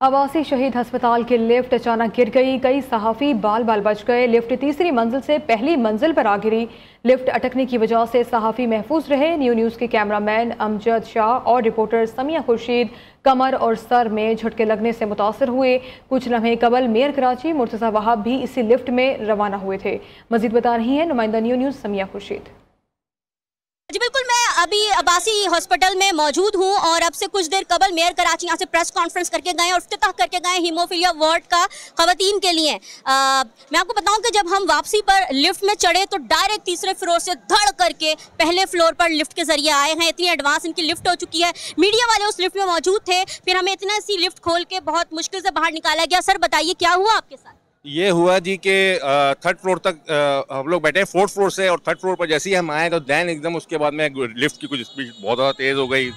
अवासी शहीद अस्पताल की लिफ्ट अचानक गिर गई। कई सहाफ़ी बाल बाल बच गए। लिफ्ट तीसरी मंजिल से पहली मंजिल पर आ गिरी। लिफ्ट अटकने की वजह से सहाफ़ी महफूज रहे। न्यूज़ के कैमरामैन अमजद शाह और रिपोर्टर समिया खुर्शीद कमर और सर में झटके लगने से मुतासर हुए। कुछ लम्हे कबल मेयर कराची मुर्तज़ा वहाब भी इसी लिफ्ट में रवाना हुए थे। मजीद बता रही हैं नुमाइंदा न्यूज़ समिया खुर्शीद। जी बिल्कुल, मैं अभी अब्बासी हॉस्पिटल में मौजूद हूं और अब से कुछ देर कबल मेयर कराची यहाँ से प्रेस कॉन्फ्रेंस करके गए और इफ्तिताह करके गए हीमोफीलिया वार्ड का खवातीन के लिए। मैं आपको बताऊं कि जब हम वापसी पर लिफ्ट में चढ़े तो डायरेक्ट तीसरे फ्लोर से धड़ करके पहले फ्लोर पर लिफ्ट के जरिए आए हैं। इतनी एडवांस इनकी लिफ्ट हो चुकी है। मीडिया वाले उस लिफ्ट में मौजूद थे, फिर हमें इतना सी लिफ्ट खोल के बहुत मुश्किल से बाहर निकाला गया। सर बताइए क्या हुआ आपके साथ? ये हुआ जी कि थर्ड फ्लोर तक हम लोग बैठे, फोर्थ फ्लोर से, और थर्ड फ्लोर पर जैसे ही हम आए तो दैन एकदम उसके बाद में लिफ्ट की कुछ स्पीड बहुत ज़्यादा तेज़ हो गई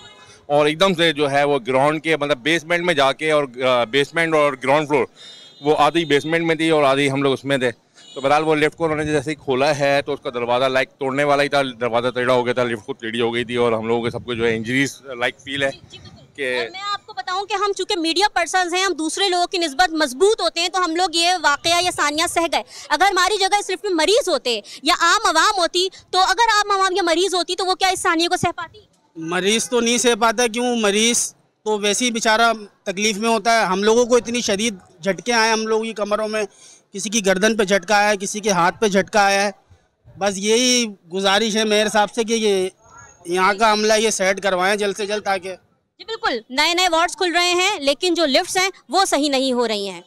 और एकदम से जो है वो ग्राउंड के मतलब बेसमेंट में जाके, और बेसमेंट और ग्राउंड फ्लोर वो आधी बेसमेंट में थी और आधी हम लोग उसमें थे। तो बहरहाल वो लिफ्ट को उन्होंने जैसे ही खोला है तो उसका दरवाज़ा लाइक तोड़ने वाला ही था, दरवाज़ा टेढ़ा हो गया था, लिफ्ट को टेढ़ी हो गई थी और हम लोगों के सबको जो है इंजरीज लाइक फील है। और मैं आपको बताऊं कि हम चूंकि मीडिया पर्सन्स हैं, हम दूसरे लोगों की निस्बत मजबूत होते हैं, तो हम लोग ये वाकया या सानिया सह गए। अगर हमारी जगह सिर्फ मरीज होते या आम आवाम होती, तो अगर आम आवाम या मरीज होती तो वो क्या इस सानिया को सह पाती? मरीज तो नहीं सह पाता, क्यों? मरीज तो वैसे ही बेचारा तकलीफ में होता है। हम लोगों को इतनी शदीद झटके आए हम लोगों की कमरों में, किसी की गर्दन पे झटका आया है, किसी के हाथ पे झटका आया है। बस यही गुजारिश है मेयर साहब से कि ये यहाँ का अमला ये सेट करवाएं जल्द से जल्द, ताकि जी बिल्कुल, नए नए वार्ड्स खुल रहे हैं लेकिन जो लिफ्ट्स हैं वो सही नहीं हो रही हैं।